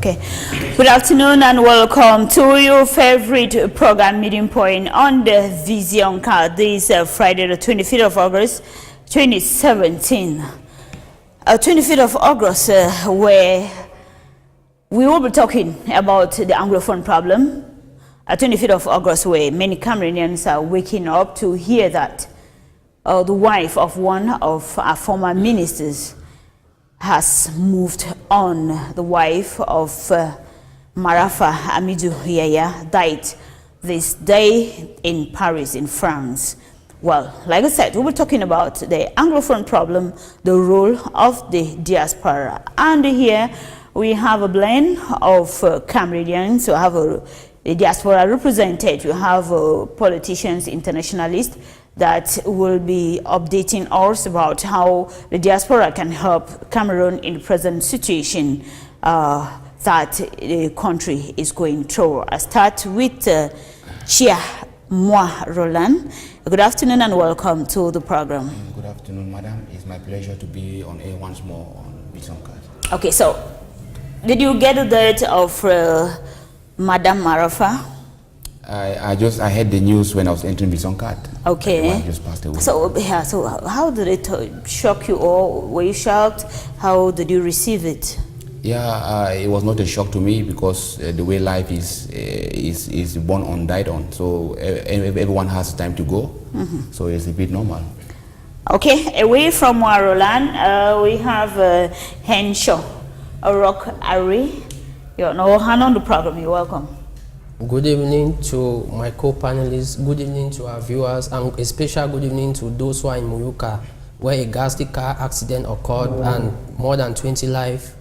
Okay. Good afternoon and welcome to your favorite program, Meeting Point, on the Vision Card. This Friday, the 25th of August, 2017. 25th of August, where we will be talking about the Anglophone problem. 25th of August, where many Cameroonians are waking up to hear that the wife of one of our former ministers has moved on. The wife of Marafa Amidou Yaya died this day in Paris, in France. Well, like I said, we'll be talking about the Anglophone problem, the role of the diaspora. And here we have a blend of Cameroonians. We have a diaspora represented. We have politicians, internationalists, that will be updating us about how the diaspora can help Cameroon in the present situation that the country is going through. I start with Chia Moi Roland. Good afternoon and welcome to the program. Good afternoon, madam. It's my pleasure to be on air once more on Vision Card. Okay, so did you get the date of Madame Marafa? I heard the news when I was entering Vision Card. Okay. Just passed away. So yeah, so how did it shock you, or were you shocked? How did you receive it? Yeah, it was not a shock to me because the way life is born on, died on. So everyone has time to go. So it's a bit normal. Okay, away from Roland, we have Henshaw, Rock Ari. You're no hand on the program. You're welcome. Good evening to my co-panelists, good evening to our viewers, and a special good evening to those who are in Muyuka, where a ghastly car accident occurred and more than 20 lives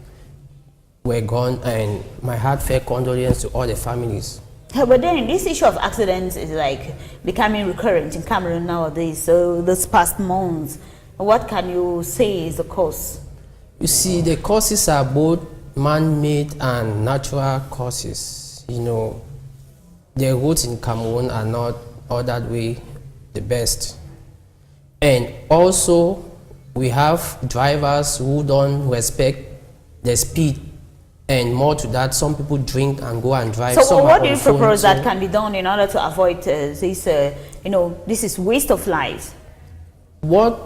were gone, and my heartfelt condolences to all the families. But then this issue of accidents is like becoming recurrent in Cameroon nowadays, so this past months. What can you say is the cause? You see, the causes are both man-made and natural causes. You know, the roads in Cameroon are not all that way the best. And also, we have drivers who don't respect the speed. And more to that, some people drink and go and drive. So what do you propose that can be done in order to avoid this, this is waste of lives? What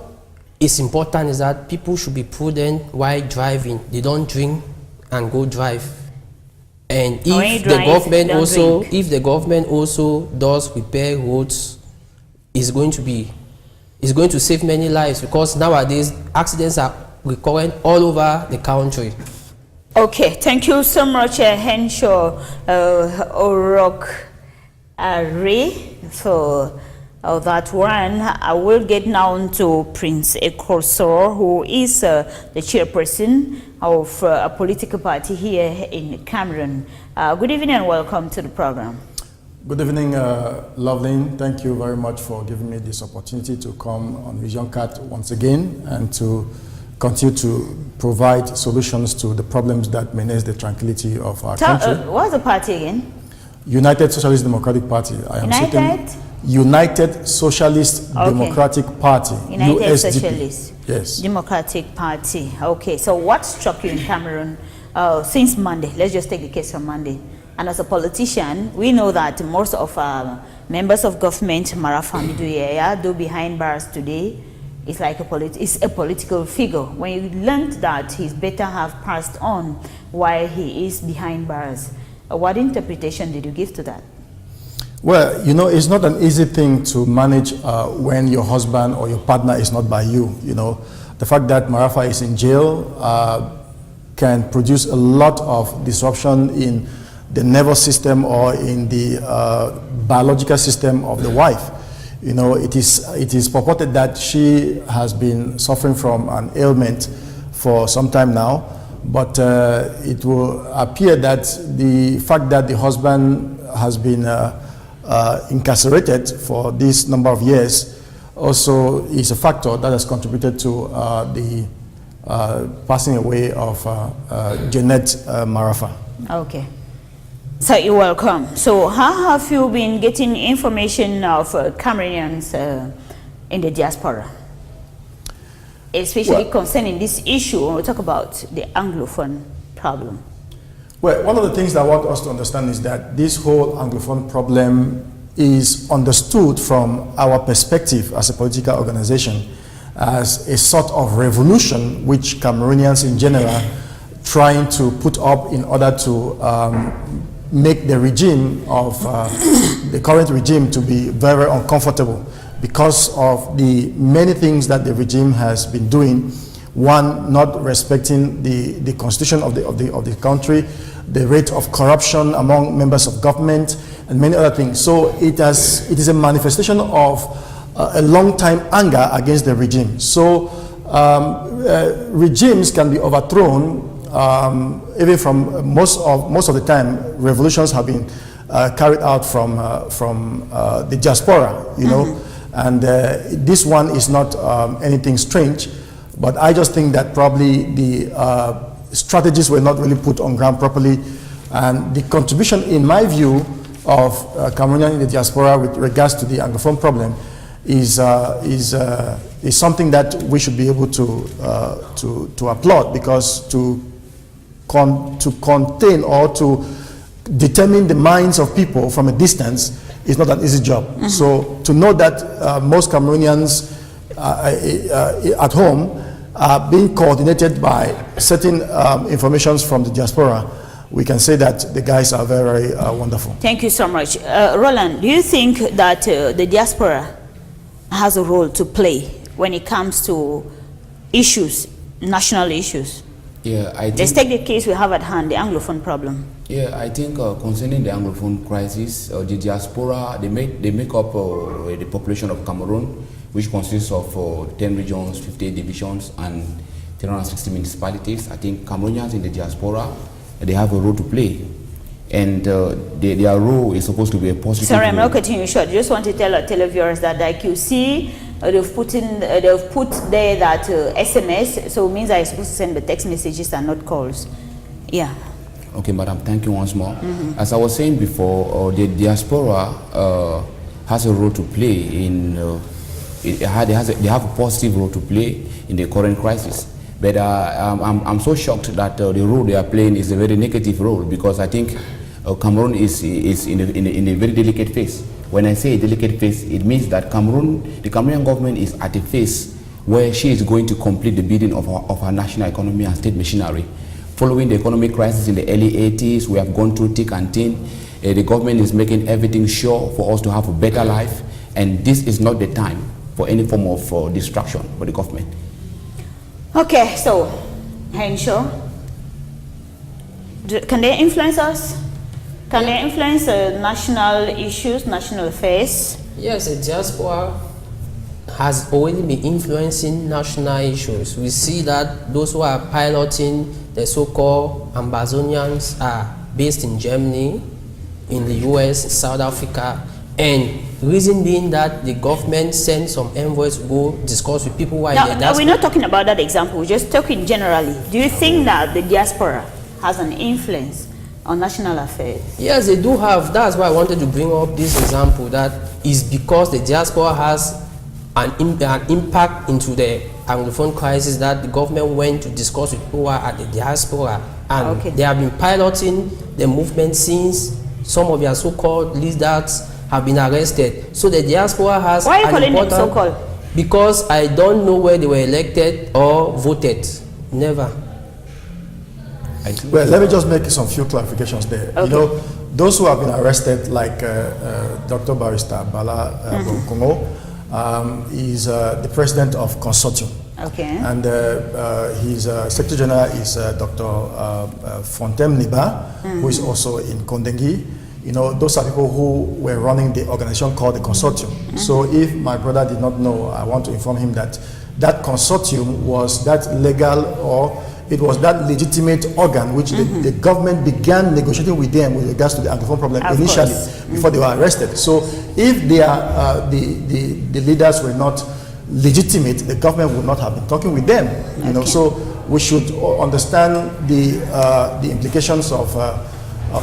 is important is that people should be prudent while driving. They don't drink and go drive. And if the government also does repair roads, it's going to save many lives, because nowadays accidents are recurrent all over the country. Okay, thank you so much, Henshaw Orok Ray, for that one. I will get now to Prince Ekosor, who is the chairperson of a political party here in Cameroon. Good evening and welcome to the program. Good evening, Loveline. Thank you very much for giving me this opportunity to come on Vision Card once again and to continue to provide solutions to the problems that menace the tranquility of our country. What's the party again? United Socialist Democratic Party. United Socialist Democratic Party. United USDP. Socialist Democratic Party. Okay, so what struck you in Cameroon since Monday? Let's just take the case from Monday. And as a politician, we know that most of members of government, Marafa Amidou Yaya, do behind bars today. It's like a political figure. When you learned that he's better have passed on while he is behind bars, what interpretation did you give to that? Well, you know, it's not an easy thing to manage when your husband or your partner is not by you. You know, the fact that Marafa is in jail can produce a lot of disruption in the nervous system or in the biological system of the wife. You know, it is purported that she has been suffering from an ailment for some time now, but it will appear that the fact that the husband has been incarcerated for this number of years also is a factor that has contributed to the passing away of Jeanette Marafa. Okay. So you're welcome. So how have you been getting information of Cameroonians in the diaspora, especially concerning this issue when we talk about the Anglophone problem? Well, one of the things that I want us to understand is that this whole Anglophone problem is understood from our perspective as a political organization as a sort of revolution which Cameroonians in general trying to put up in order to make the regime of the current regime to be very uncomfortable because of the many things that the regime has been doing. One, not respecting the constitution of the country, the rate of corruption among members of government, and many other things. So it is a manifestation of a long time anger against the regime. So regimes can be overthrown. Even from most of the time, revolutions have been carried out from the diaspora, you know, and this one is not anything strange. But I just think that probably the strategies were not really put on ground properly, and the contribution, in my view, of Cameroonians in the diaspora with regards to the Anglophone problem is something that we should be able to applaud, because to contain or to determine the minds of people from a distance is not an easy job. So to know that most Cameroonians at home are being coordinated by certain informations from the diaspora, we can say that the guys are very wonderful. Thank you so much. Roland, do you think that the diaspora has a role to play when it comes to issues, national issues? Yeah, I think, let's take the case we have at hand, the Anglophone problem. Yeah, I think concerning the Anglophone crisis, the diaspora, they make up the population of Cameroon, which consists of 10 regions, 58 divisions, and 360 municipalities. I think Cameroonians in the diaspora, they have a role to play, and their role is supposed to be a positive. Sorry, I'm role. not cutting you short. I just want to tell our televiewers that, like you see, they've put there that SMS, so it means I'm supposed to send the text messages and not calls. Yeah. Okay, madam, thank you once more. As I was saying before, the diaspora has a role to play in. They have a positive role to play in the current crisis. But I'm so shocked that the role they are playing is a very negative role, because I think Cameroon is in a very delicate phase. When I say delicate phase, it means that the Cameroonian government is at a phase where she is going to complete the building of her national economy and state machinery. Following the economic crisis in the early 80s, we have gone through thick and thin. The government is making everything sure for us to have a better life, and this is not the time for any form of distraction for the government. Okay, so, Henshaw, can they influence us? Can they influence national issues, national affairs? Yes, the diaspora has already been influencing national issues. We see that those who are piloting the so-called Amazonians are based in Germany, in the US, South Africa, and reason being that the government sends some envoys to go discuss with people who are in the diaspora. No, we're not talking about that example. We're just talking generally. Do you think that the diaspora has an influence on national affairs? Yes, they do have. That's why I wanted to bring up this example. That is because the diaspora has an impact into the Anglophone crisis, that the government went to discuss with people who are at the diaspora, and they have been piloting the movement since some of their so-called leaders have been arrested. So the diaspora has. Why are you calling them so-called? Because I don't know where they were elected or voted. Never. Well, let me just make some few clarifications there. Okay. You know, those who have been arrested, like Dr. Barrister Bala Bonkongo, is the president of Consortium. Okay. And his Secretary General is Dr. Fontem Niba, who is also in Kondengi. You know, those are people who were running the organization called the Consortium. So if my brother did not know, I want to inform him that that Consortium was that legal, or it was that legitimate organ which the government began negotiating with them with regards to the Anglophone problem initially, before they were arrested. So if they are, the leaders were not legitimate, the government would not have been talking with them. You know, so we should understand the implications of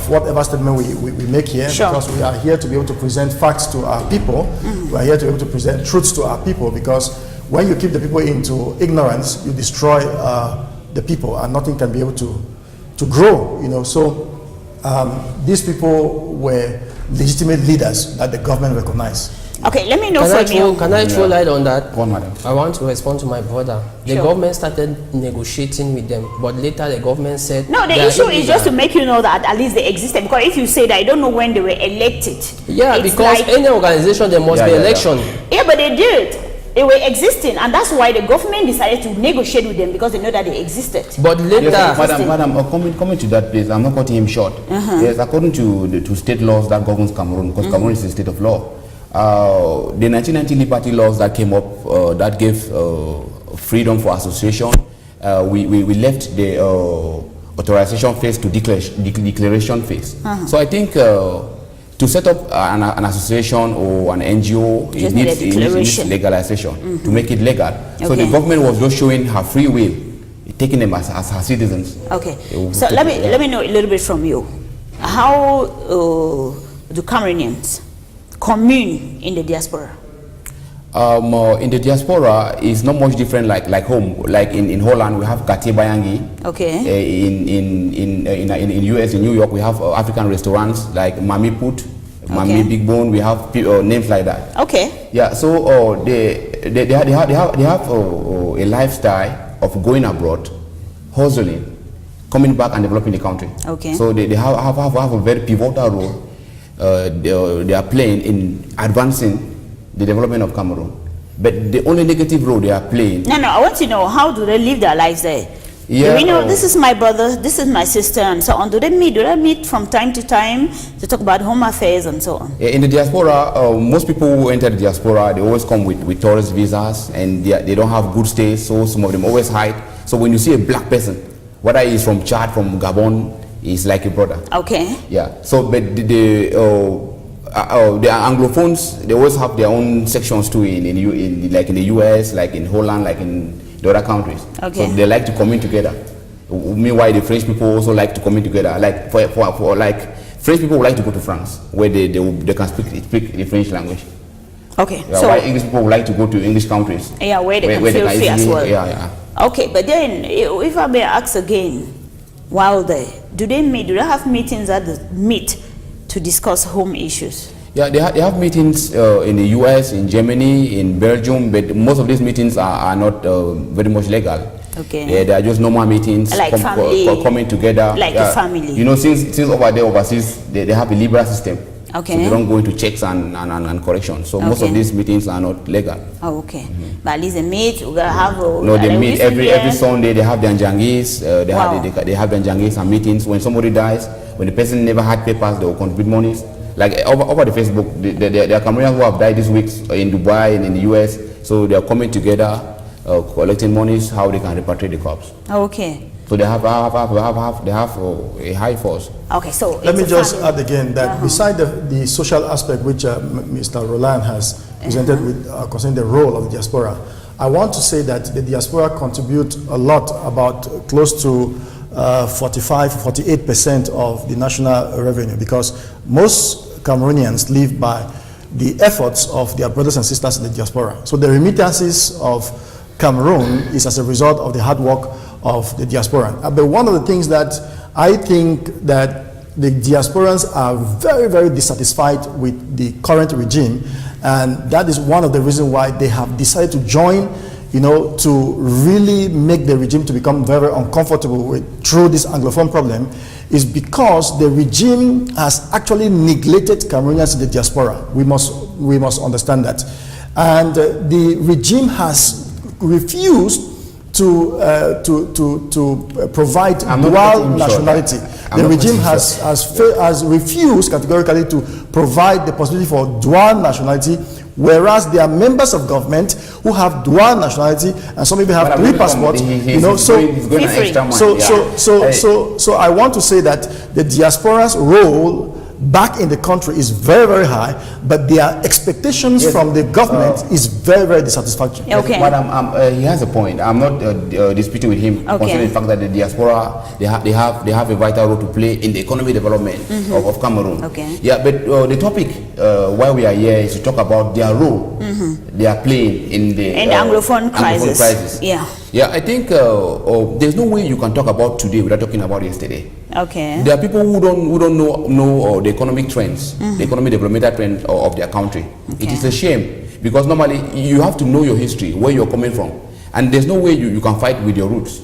whatever statement we make here, because we are here to be able to present facts to our people. We are here to be able to present truths to our people, because when you keep the people into ignorance, you destroy the people, and nothing can be able to grow. You know, so these people were legitimate leaders that the government recognized. Okay, let me know from you. Can I throw light on that? Go on, madam. I want to respond to my brother. The government started negotiating with them, but later the government said... No, the issue is just to make you know that at least they existed. Because if you say that, I don't know when they were elected. Yeah, it's because like, any organization, there must be election. Yeah, but they did. They were existing, and that's why the government decided to negotiate with them, because they know that they existed. But later... Yes, madam, coming to that place, I'm not cutting him short. Yes, according to state laws that governs Cameroon, because Cameroon is a state of law, the 1990 Liberty laws that came up that gave freedom for association, we left the authorization phase to declaration phase. So I think to set up an association or an NGO, it needs legalization to make it legal. So the government was just showing her free will, taking them as her citizens. Okay. So let me know a little bit from you. How do Cameroonians commune in the diaspora? In the diaspora, it's not much different like home. Like in Holland, we have Kati Bayangi. Okay. In US, in New York, we have African restaurants like Mami Put, Mami Big Bone. We have names like that. Okay. Yeah. So they have a lifestyle of going abroad, hustling, coming back and developing the country. Okay. So they have a very pivotal role they are playing in advancing the development of Cameroon. But the only negative role they are playing... No, I want to know, how do they live their lives there? Yeah, do we know this is my brother, this is my sister, and so on? Do they meet from time to time to talk about home affairs and so on? In the diaspora, most people who enter the diaspora, they always come with tourist visas, and they don't have good stays, so some of them always hide. So when you see a black person, whether he's from Chad, from Gabon, he's like a brother. Okay. Yeah. So, but the Anglophones, they always have their own sections too like in the US, like in Holland, like in the other countries. Okay. So they like to come in together. Meanwhile, the French people also like to come in together. Like for like French people would like to go to France, where they can speak the French language. Okay. Yeah, so why English people would like to go to English countries. Yeah, where they can feel free as well. Yeah. Okay, but then if I may ask again, while there, do they have meetings that they meet to discuss home issues? Yeah, they have meetings in the US, in Germany, in Belgium, but most of these meetings are not very much legal. Okay. Yeah, they are just normal meetings, like coming together. Like a family. You know, since over there overseas, they have a liberal system. Okay. So they don't go into checks and corrections. So most of these meetings are not legal. Oh, okay. But at least they meet. We have. No, they meet every Sunday. They have their njangis. They have their njangis and meetings. When somebody dies, when the person never had papers, they will contribute monies. Like over the Facebook, there are Cameroonians who have died this week in Dubai and in the US. So they are coming together, collecting monies, how they can repatriate the corpse. Okay. So they have a high force. Okay, so let me just add again that beside the social aspect which Mr. Roland has presented with concerning the role of the diaspora, I want to say that the diaspora contribute a lot, about close to 45-48% of the national revenue, because most Cameroonians live by the efforts of their brothers and sisters in the diaspora. So the remittances of Cameroon is as a result of the hard work of the diaspora. But one of the things that I think that the diasporans are very, very dissatisfied with the current regime, and that is one of the reasons why they have decided to join, you know, to really make the regime to become very, very uncomfortable through this Anglophone problem, is because the regime has actually neglected Cameroonians in the diaspora. We must understand that. And the regime has refused to provide dual nationality. The regime has refused categorically to provide the possibility for dual nationality, whereas there are members of government who have dual nationality, and some people have 3 passports. So I want to say that the diaspora's role back in the country is very, very high, but their expectations from the government is very, very dissatisfactory. Okay. Madam, he has a point. I'm not disputing with him concerning the fact that the diaspora they have a vital role to play in the economic development of Cameroon. Okay. Yeah, but the topic why we are here is to talk about their role they are playing in the Anglophone crisis. Yeah. Yeah, I think there's no way you can talk about today without talking about yesterday. Okay. There are people who don't know the economic trends, the economic developmental trend of their country. Okay. It is a shame because normally you have to know your history, where you're coming from, and there's no way you can fight with your roots.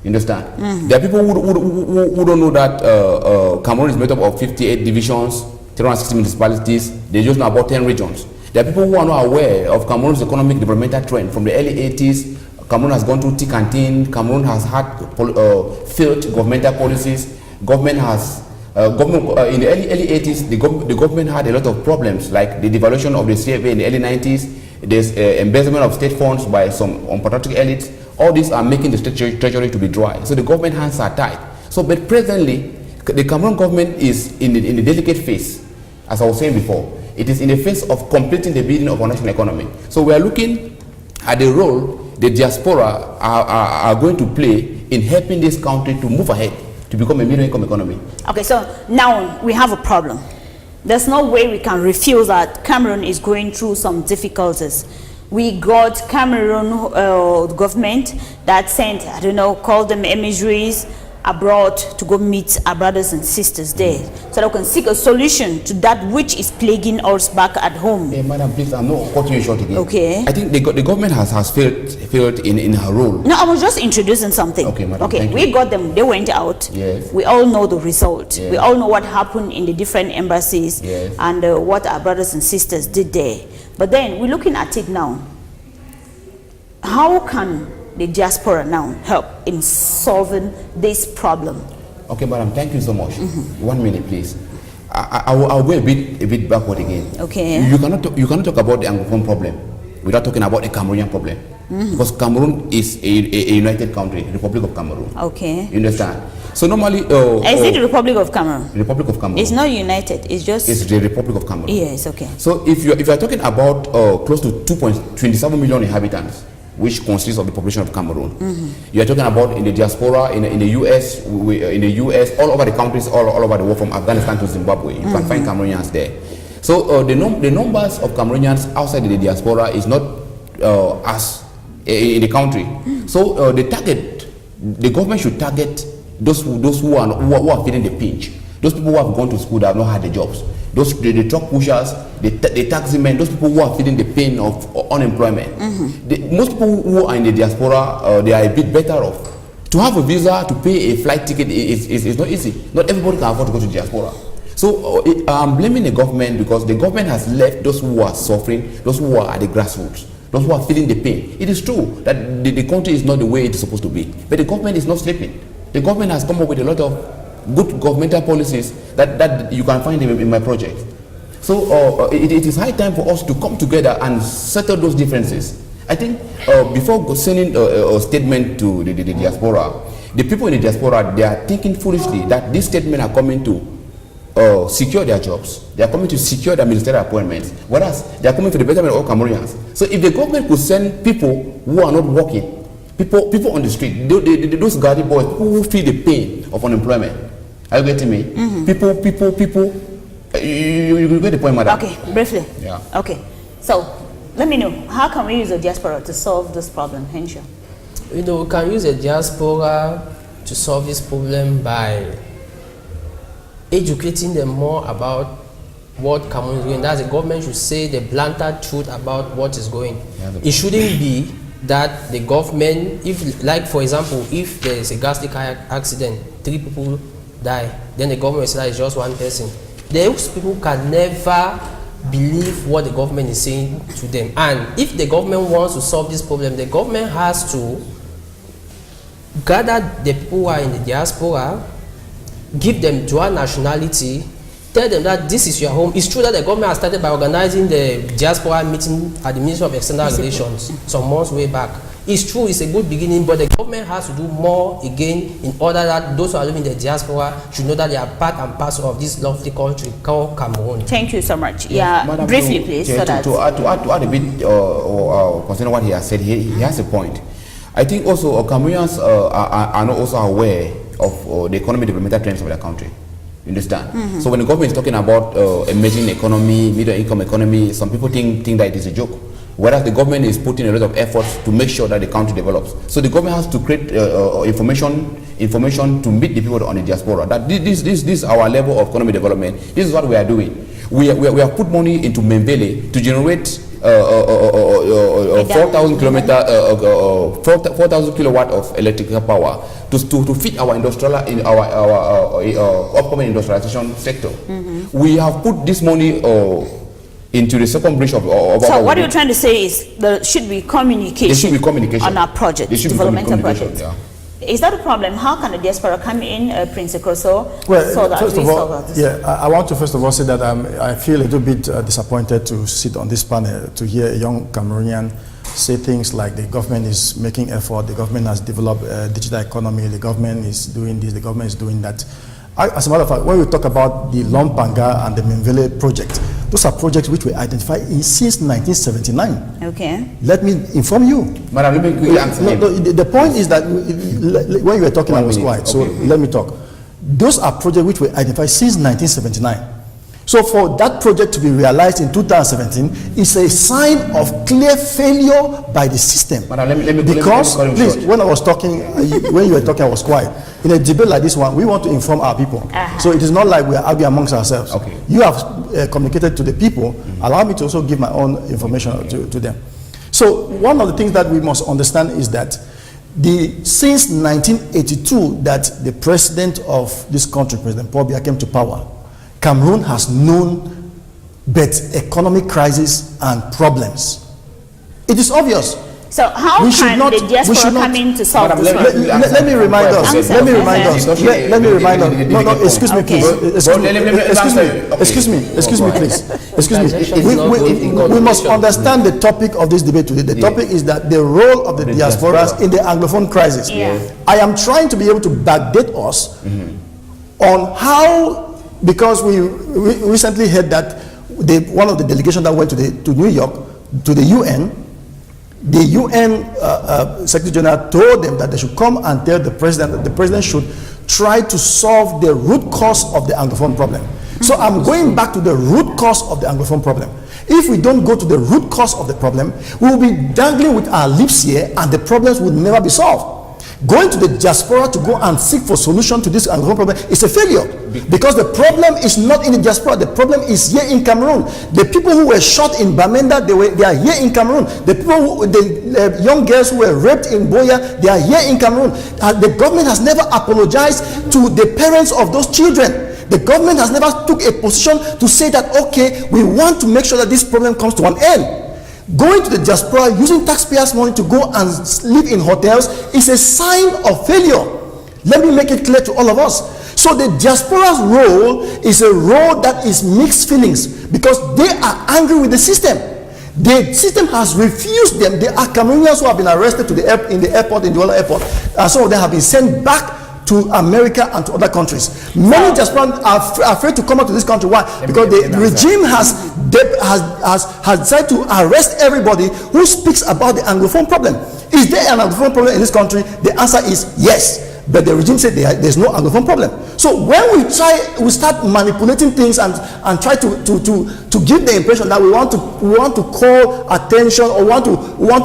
You understand? There are people who don't know that Cameroon is made up of 58 divisions, 360 municipalities. They just know about 10 regions. There are people who are not aware of Cameroon's economic developmental trend from the early 80s. Cameroon has gone through thick and thin. Cameroon has had failed governmental policies. Government has in the early 80s, the government had a lot of problems, like the devaluation of the CFA in the early 90s. There's embezzlement of state funds by some unpatriotic elites. All these are making the state treasury to be dry. So the government hands are tied. So, but presently, the Cameroon government is in the delicate phase, as I was saying before. It is in the phase of completing the building of our national economy. So we are looking at the role the diaspora are going to play in helping this country to move ahead, to become a middle-income economy. Okay, so now we have a problem. There's no way we can refuse that Cameroon is going through some difficulties. We got Cameroon government that sent, I don't know, call them emissaries abroad to go meet our brothers and sisters there, so that we can seek a solution to that which is plaguing us back at home. Hey, madam, please, I'm not cutting you short again. Okay. I think the government has failed in her role. No, I was just introducing something. Okay, madam, okay, thank we you. got them, they went out. Yes. We all know the result. Yes. We all know what happened in the different embassies. Yes. And what our brothers and sisters did there. But then we're looking at it now. How can the diaspora now help in solving this problem? Okay, madam, thank you so much. 1 minute, please. I'll go a bit backward again. Okay. You cannot talk about the Anglophone problem without talking about the Cameroonian problem, because Cameroon is a united country, Republic of Cameroon. Okay. You understand? So normally, Is it the Republic of Cameroon? Republic of Cameroon. It's not united. It's just. It's the Republic of Cameroon. Yes. Okay. So if you are talking about close to 2.27 million inhabitants, which consists of the population of Cameroon, you are talking about in the diaspora, in the US, all over the countries, all over the world, from Afghanistan to Zimbabwe, you can find Cameroonians there. So the numbers of Cameroonians outside the diaspora is not as in the country. So the government should target those who are feeling the pinch. Those people who have gone to school that have not had the jobs. The truck pushers, the taxi men, those people who are feeling the pain of unemployment. Most people who are in the diaspora, they are a bit better off. To have a visa, to pay a flight ticket is not easy. Not everybody can afford to go to the diaspora. So I'm blaming the government, because the government has left those who are suffering, those who are at the grassroots, those who are feeling the pain. It is true that the country is not the way it is supposed to be, but the government is not sleeping. The government has come up with a lot of good governmental policies that you can find in my project. So it is high time for us to come together and settle those differences. I think before sending a statement to the diaspora, the people in the diaspora, they are thinking foolishly that these statements are coming to secure their jobs. They are coming to secure their ministerial appointments, whereas they are coming for the betterment of all Cameroonians. So if the government could send people who are not working, people on the street, those garden boys, people who feel the pain of unemployment. Are you getting me? People. You get the point, madam. Okay, briefly. Yeah. Okay, so let me know, how can we use the diaspora to solve this problem, Henshaw? We can use the diaspora to solve this problem by educating them more about what Cameroon is doing. That's the government should say the blatant truth about what is going. It shouldn't be that the government, if, like for example, if there is a gas leak accident, 3 people die, then the government says that it's just 1 person. Those people can never believe what the government is saying to them. And if the government wants to solve this problem, the government has to gather the people who are in the diaspora, give them dual nationality, tell them that this is your home. It's true that the government has started by organizing the diaspora meeting at the Ministry of External Relations some months way back. It's true, it's a good beginning, but the government has to do more again in order that those who are living in the diaspora should know that they are part and parcel of this lovely country called Cameroon. Thank you so much. Yeah, Madam, briefly, please. To add a bit concerning what he has said, he has a point. I think also Cameroonians are not also aware of the economic developmental trends of their country. You understand? So when the government is talking about emerging economy, middle income economy, some people think that it is a joke. whereas the government is putting a lot of effort to make sure that the country develops. So the government has to create information to meet the people on the diaspora. That this is our level of economic development. This is what we are doing. We have put money into Membele to generate 4,000 kilowatt of electrical power to feed our industrial in our upcoming industrialization sector. We have put this money into the second bridge of so what you're trying to say is there should be communication. There should be communication on our project, developmental project. Yeah. Is that a problem? How can the diaspora come in, Prince Koso? Well, so that first we of all, solve this? yeah, I want to first of all say that I feel a little bit disappointed to sit on this panel to hear a young Cameroonian say things like the government is making effort, the government has developed a digital economy, the government is doing this, the government is doing that. As a matter of fact, when we talk about the Lompanga and the Memvele project, those are projects which were identified since 1979. Okay. Let me inform you. Madam, let me quickly answer him. The point is that when you were talking, I was quiet. So let me talk. Those are projects which were identified since 1979. So for that project to be realized in 2017 is a sign of clear failure by the system. Madam, let me because, please, when I was talking, when you were talking, I was quiet. In a debate like this one, we want to inform our people. So it is not like we are arguing amongst ourselves. Okay. You have communicated to the people. Allow me to also give my own information to them. So one of the things that we must understand is that since 1982 that the president of this country, President Paul Biya, came to power, Cameroon has known both economic crisis and problems. It is obvious. So how can the diaspora come in to solve this problem? Let me remind us. Let me remind us. Let me remind us. No, excuse me, please. Excuse me, please. Excuse me. We must understand the topic of this debate today. The topic is that the role of the diasporas in the Anglophone crisis. I am trying to be able to backdate us on how, because we recently heard that one of the delegations that went to New York, to the UN, the UN Secretary General told them that they should come and tell the president that the president should try to solve the root cause of the Anglophone problem. So I'm going back to the root cause of the Anglophone problem. If we don't go to the root cause of the problem, we will be dangling with our lips here and the problems will never be solved. Going to the diaspora to go and seek for solution to this Anglophone problem is a failure, because the problem is not in the diaspora. The problem is here in Cameroon. The people who were shot in Bamenda, they are here in Cameroon. The people, the young girls who were raped in Boya, they are here in Cameroon. The government has never apologized to the parents of those children. The government has never took a position to say that, okay, we want to make sure that this problem comes to an end. Going to the diaspora using taxpayers' money to go and live in hotels is a sign of failure. Let me make it clear to all of us. So the diaspora's role is a role that is mixed feelings, because they are angry with the system. The system has refused them. There are Cameroonians who have been arrested in the airport, in the Douala airport, and some of them have been sent back to America and to other countries. Many diasporans are afraid to come out to this country. Why? Because the regime has decided to arrest everybody who speaks about the Anglophone problem. Is there an Anglophone problem in this country? The answer is yes. But the regime said there's no Anglophone problem. So when we start manipulating things and try to give the impression that we want to call attention or want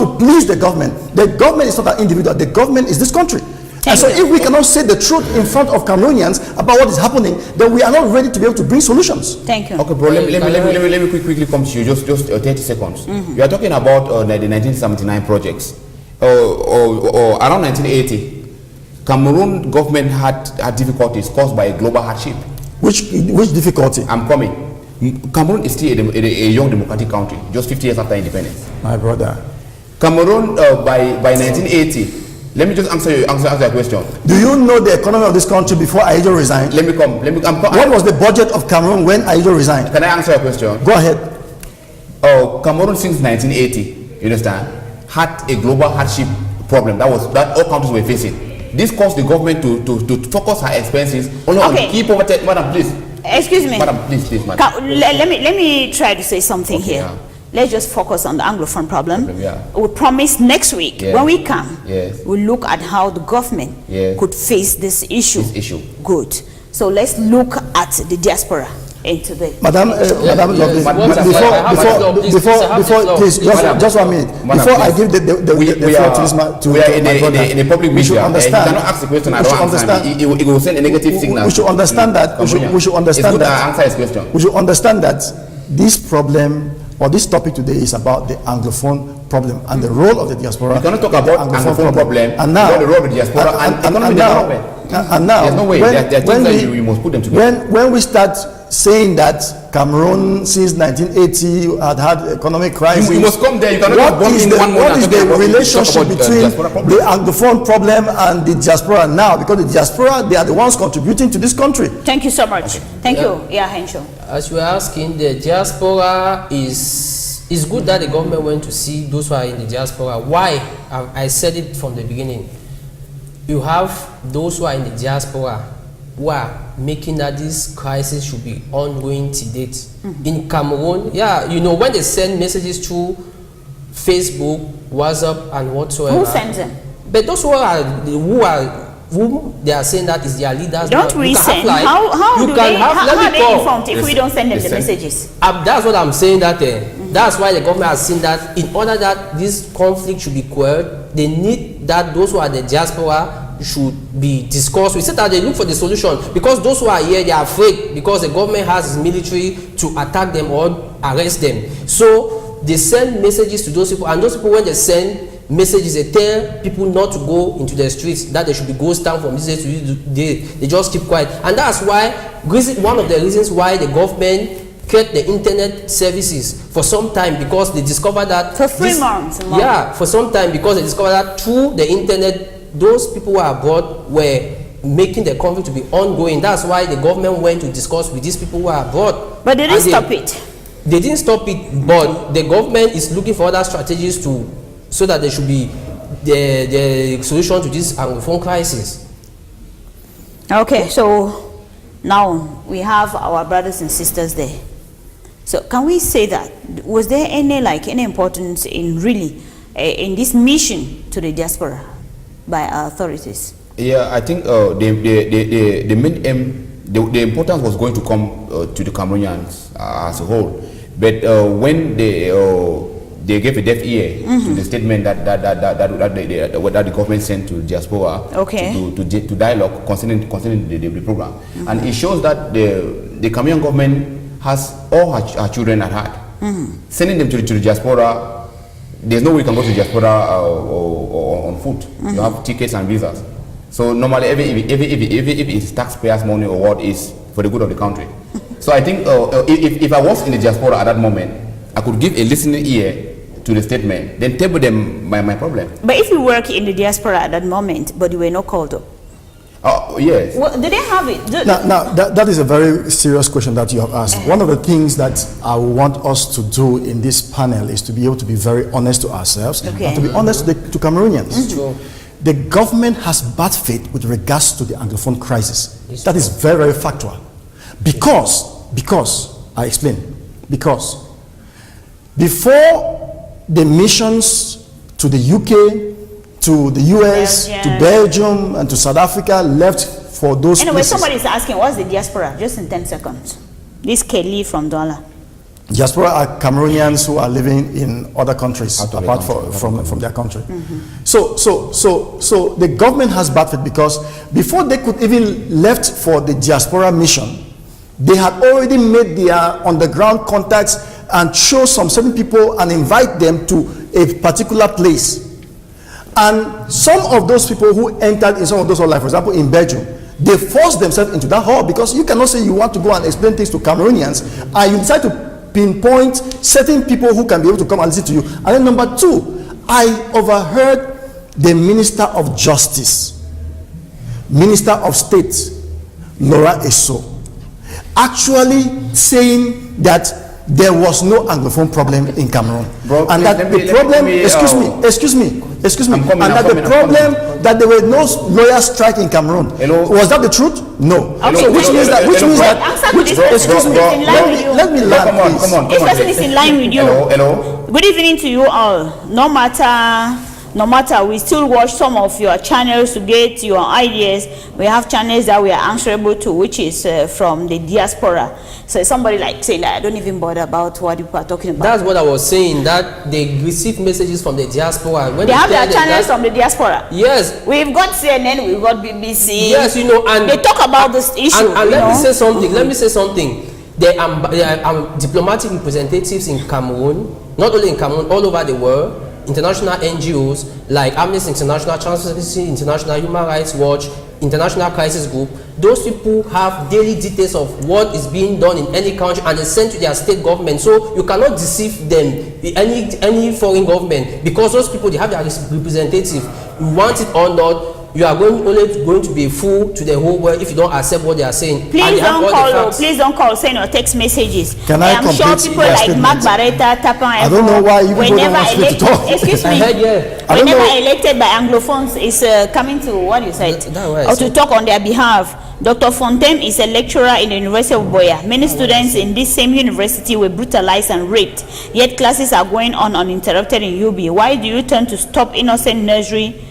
to please the government. The government is not an individual. The government is this country. And so if we cannot say the truth in front of Cameroonians about what is happening, then we are not ready to be able to bring solutions. Thank you. Okay, bro, let me quickly come to you, just 30 seconds. You are talking about the 1979 projects. Or around 1980, Cameroon government had difficulties caused by a global hardship. Which difficulty? I'm coming. Cameroon is still a young democratic country, just 50 years after independence. My brother. Cameroon, by 1980, let me just answer your question. Do you know the economy of this country before Aïdjo resigned? What was the budget of Cameroon when Aïdjo resigned? Can I answer your question? Go ahead. Cameroon since 1980, you understand, had a global hardship problem that all countries were facing. This caused the government to focus her expenses only on key poverty. Madam, please. Excuse me. Madam, please, madam. Let me try to say something here. Yeah. Let's just focus on the Anglophone problem. We promise next week when we come, we'll look at how the government could face this issue. Good. So let's look at the diaspora. into the Madam, Loveline, before, please, just 1 minute. Before I give the floor to this man, to my brother, in a public we should media, understand. you cannot ask the question at one time. It will send a negative signal. We should understand that. We should understand that. Answer his question. We should understand that this problem or this topic today is about the Anglophone problem and the role of the diaspora. We cannot talk about Anglophone problem and now the role of the diaspora and economic development. And now, there's no way. There are things that we must put them together. When we start saying that Cameroon since 1980 had economic crisis, you must come there. You cannot what is the relationship between the Anglophone problem and the diaspora now? Because the diaspora, they are the ones contributing to this country. Thank you so much. Thank you. Yeah, Henshaw. As you are asking, the diaspora is good that the government went to see those who are in the diaspora. Why? I said it from the beginning. You have those who are in the diaspora who are making that this crisis should be ongoing to date. In Cameroon, yeah, you know, when they send messages through Facebook, WhatsApp, and whatsoever. Who sends them? But those who they are saying that is their leaders. Don't we send? How are they informed if we don't send them the messages? That's what I'm saying. That's why the government has seen that in order that this conflict should be quelled, they need that those who are the diaspora should be discussed. We said that they look for the solution because those who are here, they are afraid because the government has its military to attack them or arrest them. So they send messages to those people, and those people, when they send messages, they tell people not to go into the streets, that they should be ghost town from this day to this day. They just keep quiet. And that's why, one of the reasons why the government kept the internet services for some time, because they discovered that for 3 months. Yeah, for some time, because they discovered that through the internet, those people who are abroad were making the conflict to be ongoing. That's why the government went to discuss with these people who are abroad. But they didn't stop it. They didn't stop it, but the government is looking for other strategies so that there should be the solution to this Anglophone crisis. Okay, so now we have our brothers and sisters there. So can we say that, was there any importance in really in this mission to the diaspora by our authorities? Yeah, I think the main aim, the importance was going to come to the Cameroonians as a whole. But when they gave a deaf ear to the statement that the government sent to the diaspora to dialogue concerning the program, and it shows that the Cameroonian government has all her children at heart. Sending them to the diaspora, there's no way you can go to the diaspora on foot. You have tickets and visas. So normally, if it's taxpayers' money or what is for the good of the country. So I think if I was in the diaspora at that moment, I could give a listening ear to the statement, then table them my problem. But if you work in the diaspora at that moment, but you were not called up? Yes. Well, did they have it? Now that is a very serious question that you have asked. One of the things that I want us to do in this panel is to be able to be very honest to ourselves and to be honest to Cameroonians. The government has bad faith with regards to the Anglophone crisis. That is very, very factual. Because I explain. Because before the missions to the UK, to the US, to Belgium, and to South Africa left for those places. Somebody is asking, what's the diaspora? Just in 10 seconds. This Kelly from Douala. Diaspora are Cameroonians who are living in other countries apart from their country. So the government has bad faith because before they could even left for the diaspora mission, they had already made their on-the-ground contacts and chose some certain people and invite them to a particular place. And some of those people who entered in some of those halls, like for example in Belgium, they forced themselves into that hall because you cannot say you want to go and explain things to Cameroonians and you decide to pinpoint certain people who can be able to come and listen to you. And then number two, I overheard the Minister of Justice, Minister of State, Laura Eso, actually saying that there was no Anglophone problem in Cameroon. Bro, and that the problem, excuse me, and that the problem that there were no lawyer strike in Cameroon. Was that the truth? No. So which means that excuse me, let me learn. This person is in line with you. Good evening to you all. No matter no matter, we still watch some of your channels to get your ideas. We have channels that we are answerable to, which is from the diaspora. So somebody like saying that I don't even bother about what people are talking about. That's what I was saying, that they receive messages from the diaspora. When they have their channels from the diaspora. Yes. We've got CNN, we've got BBC. Yes, you know, and they talk about this issue. And let me say something. Let me say something. There are diplomatic representatives in Cameroon, not only in Cameroon, all over the world. International NGOs like Amnesty International, Transparency International, Human Rights Watch, International Crisis Group. Those people have daily details of what is being done in any country, and they send to their state government. So you cannot deceive them, any foreign government, because those people, they have their representative. You want it or not, you are only going to be a fool to the whole world if you don't accept what they are saying. Please don't call. Please don't call. Send or text messages. Can I am sure people like Mark Barretta, Tapan, I don't know why you people don't want me to talk. Excuse me. Whenever elected by Anglophones is coming to what you said, or to talk on their behalf. Dr. Fontaine is a lecturer in the University of Boya. Many students in this same university were brutalized and raped, yet classes are going on uninterrupted in UB. Why do you turn to stop innocent nursery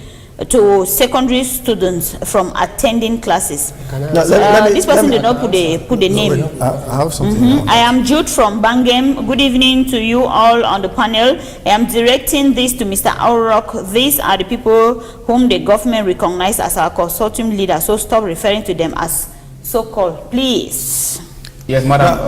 to secondary students from attending classes? This person did not put the name. I have something. I am Jude from Bangem. Good evening to you all on the panel. I am directing this to Mr. Aurok. These are the people whom the government recognized as our consortium leaders, so stop referring to them as so-called, please. Yes, madam.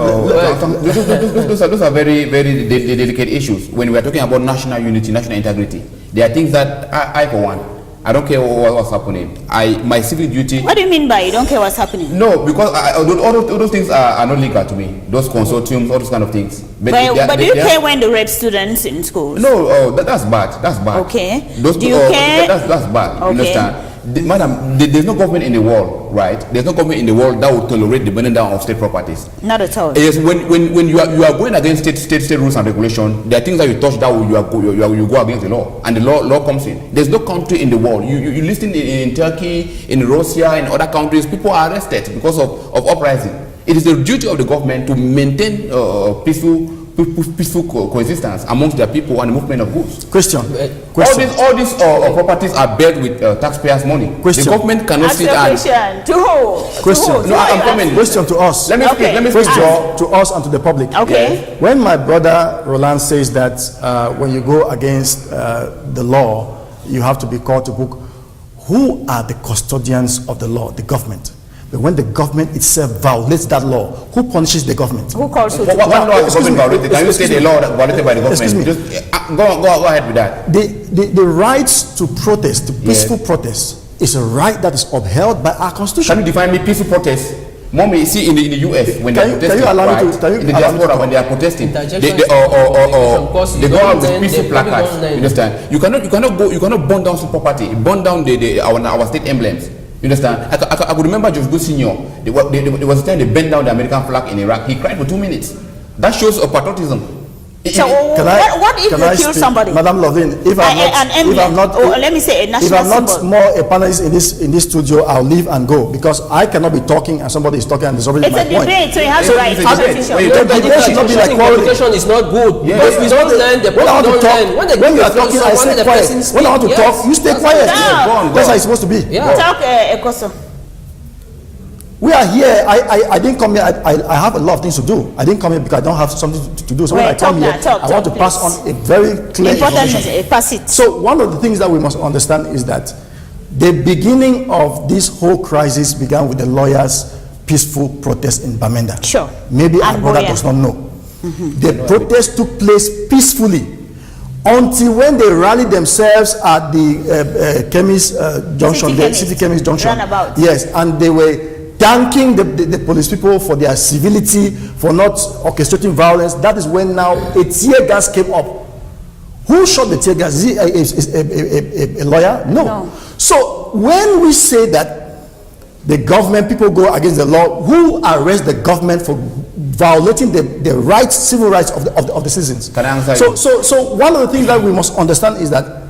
Those are very, very delicate issues. When we are talking about national unity, national integrity, there are things that I for one, I don't care what's happening. My civic duty. What do you mean by you don't care what's happening? No, because all those things are not legal to me. Those consortiums, all those kind of things. But do you care when they rape students in schools? No, that's bad. That's bad. Okay. Do you care? That's bad. Okay. Understand? Madam, there's no government in the world, right? There's no government in the world that will tolerate the burning down of state properties. Not at all. Yes, when you are going against state rules and regulation, there are things that you touch that you go against the law, and the law comes in. There's no country in the world. You listen in Turkey, in Russia, in other countries, people are arrested because of uprising. It is the duty of the government to maintain peaceful coexistence amongst their people and the movement of goods. Question. All these properties are built with taxpayers' money. Question. The government cannot sit and... To who? Question. To who? No, I'm coming. Question to us. Let me speak. Let me speak. Question to us and to the public. Okay. When my brother Roland says that when you go against the law, you have to be called to book, who are the custodians of the law? The government. But when the government itself violates that law, who punishes the government? Who calls you? What law is the government violated? Can you say the law violated by the government? Excuse me. Just, go ahead with that. The rights to protest, to peaceful protest, is a right that is upheld by our constitution. Can you define me peaceful protest? Mommy, see in the US when they are protesting, in the diaspora when they are protesting, they go out with peaceful placards. You understand? You cannot burn down some property, burn down our state emblems. You understand? I could remember George Bush Sr. There was a time they bent down the American flag in Iraq. He cried for 2 minutes. That shows patriotism. So what if you kill somebody? Madam Loveline, if I'm not more a panelist in this studio, I'll leave and go, because I cannot be talking and somebody is talking and disobeying my point. It's a debate, so you have to write. Communication is not good because we don't learn. The people don't learn. When you are talking, I say quiet. When I want to talk, you stay quiet. That's how it's supposed to be. Talk, Ekoso. We are here. I didn't come here. I have a lot of things to do. I didn't come here because I don't have something to do. So when I come here, I want to pass on a very clear information. Pass it. So one of the things that we must understand is that the beginning of this whole crisis began with the lawyers' peaceful protest in Bamenda. Sure. Maybe our brother does not know. The protest took place peacefully until when they rallied themselves at the chemist junction, the city chemist junction. Runabout. Yes, and they were thanking the police people for their civility, for not orchestrating violence. That is when now a tear gas came up. Who shot the tear gas? Is he a lawyer? No. So when we say that the government, people go against the law, who arrests the government for violating the rights, civil rights of the citizens? Can I answer you? So one of the things that we must understand is that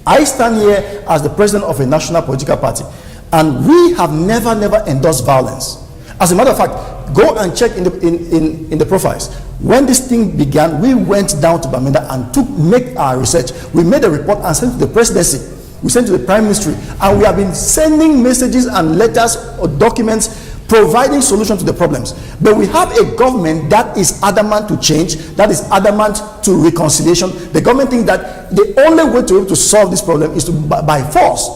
I stand here as the president of a national political party, and we have never endorsed violence. As a matter of fact, go and check in the profiles. When this thing began, we went down to Bamenda and make our research. We made a report and sent to the presidency. We sent to the prime ministry, and we have been sending messages and letters or documents providing solutions to the problems. But we have a government that is adamant to change, that is adamant to reconciliation. The government thinks that the only way to be able to solve this problem is by force.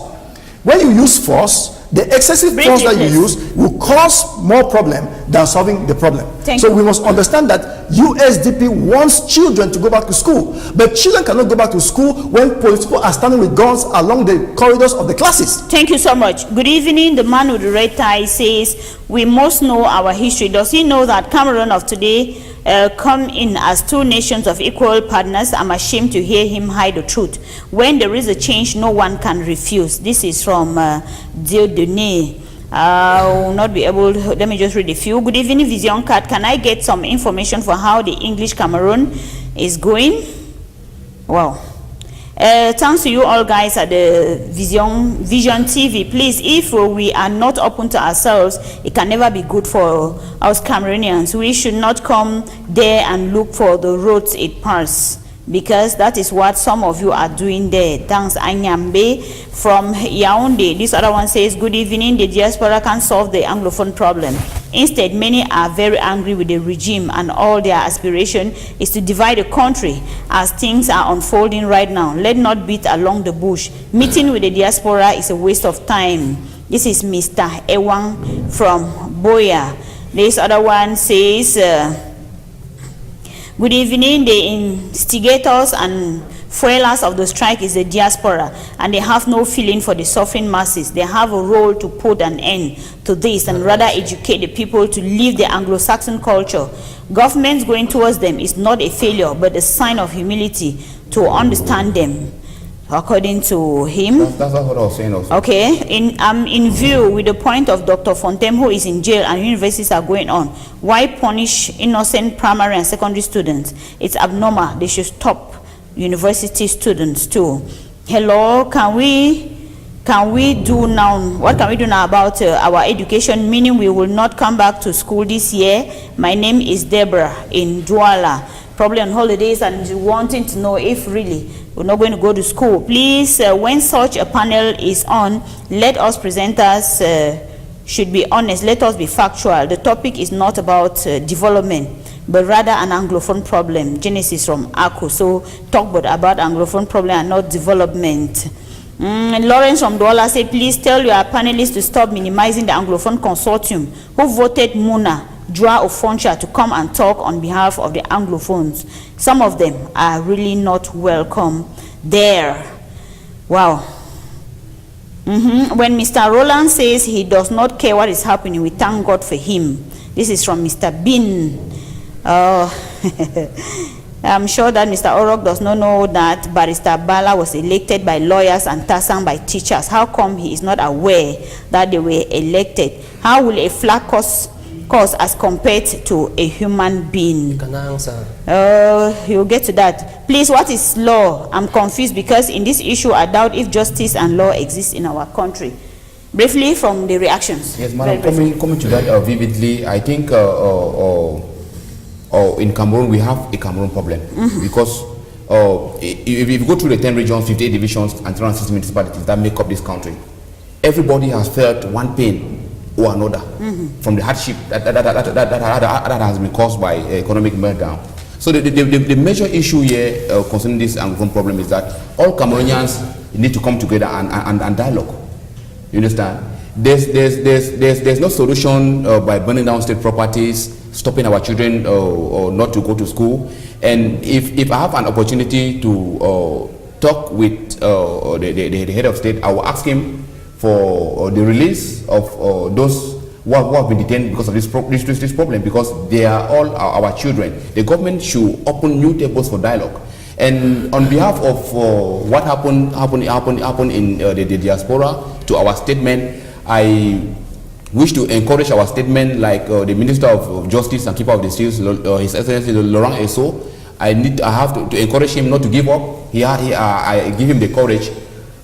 When you use force, the excessive force that you use will cause more problem than solving the problem. So we must understand that USDP wants children to go back to school, but children cannot go back to school when police people are standing with guns along the corridors of the classes. Thank you so much. Good evening. The man with the red tie says we must know our history. Does he know that Cameroon of today come in as two nations of equal partners? I'm ashamed to hear him hide the truth. When there is a change, no one can refuse. This is from Dieudonné. I will not be able to, let me just read a few. Good evening, Vision Card. Can I get some information for how the English Cameroon is going? Wow. Thanks to you all guys at the Vision TV. Please, if we are not open to ourselves, it can never be good for us Cameroonians. We should not come there and look for the roads it passes, because that is what some of you are doing there. Thanks, Anyambe from Yaoundé. This other one says, good evening. The diaspora can solve the Anglophone problem. Instead, many are very angry with the regime, and all their aspiration is to divide the country as things are unfolding right now. Let not beat along the bush. Meeting with the diaspora is a waste of time. This is Mr. Ewang from Boya. This other one says, good evening. The instigators and fuelers of the strike is the diaspora, and they have no feeling for the suffering masses. They have a role to put an end to this and rather educate the people to leave the Anglo-Saxon culture. Governments going towards them is not a failure, but a sign of humility to understand them, according to him. That's what I was saying also. Okay, in view with the point of Dr. Fontem, who is in jail and universities are going on, why punish innocent primary and secondary students? It's abnormal. They should stop university students too. Hello, can we do now, what can we do now about our education, meaning we will not come back to school this year? My name is Deborah in Douala. Probably on holidays and wanting to know if really we're not going to go to school. Please, when such a panel is on, let us presenters should be honest, let us be factual. The topic is not about development, but rather an Anglophone problem. Genesis from Aku. So talk about Anglophone problem and not development. Lawrence from Douala said, please tell your panelists to stop minimizing the Anglophone consortium who voted Muna Joa Ofoncha to come and talk on behalf of the Anglophones. Some of them are really not welcome there. Wow. When Mr. Roland says he does not care what is happening, we thank God for him. This is from Mr. Bin. I'm sure that Mr. Orok does not know that Barrister Bala was elected by lawyers and Tassan by teachers. How come he is not aware that they were elected? How will a flag cause as compared to a human being? You can answer. You'll get to that. Please, what is law? I'm confused because in this issue I doubt if justice and law exist in our country. Briefly from the reactions. Yes, madam, coming to that vividly, I think in Cameroon we have a Cameroon problem, because if you go through the 10 regions, 58 divisions and 360 municipalities that make up this country, everybody has felt one pain or another from the hardship that has been caused by economic meltdown. So the major issue here concerning this Anglophone problem is that all Cameroonians need to come together and dialogue. You understand? There's no solution by burning down state properties, stopping our children or not to go to school. And if I have an opportunity to talk with the head of state, I will ask him for the release of those who have been detained because of this problem, because they are all our children. The government should open new tables for dialogue. And on behalf of what happened in the diaspora to our statement, I wish to encourage our statement, like the Minister of Justice and Keeper of the Seals, His Excellency Laurent Esso. I have to encourage him not to give up. I give him the courage